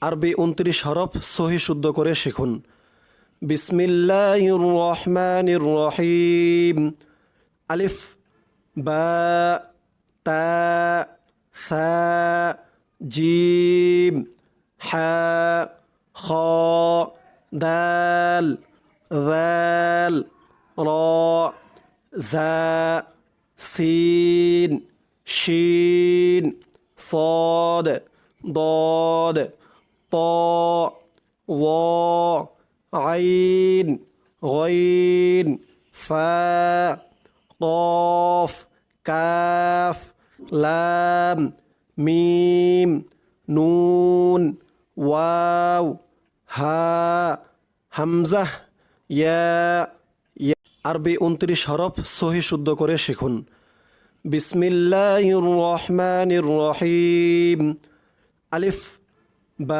আরবি 29 হরফ সহি শুদ্ধ করে শিখুন। বিসমিল্লাহির রহমানির রহিম। আলিফ, বা, তা, সা, জিম, হা, খ, দাল, যাল, র, জা, সিন, শিন, صاد ضاد طاء ظاء عين غين فاء قاف كاف لام ميم نون واو হা হামজা ইয়া। আরবি 29 হরফ সহি শুদ্ধ করে শিখুন। বিসমিল্লাহির রহমানির রহিম। আলিফ, বা।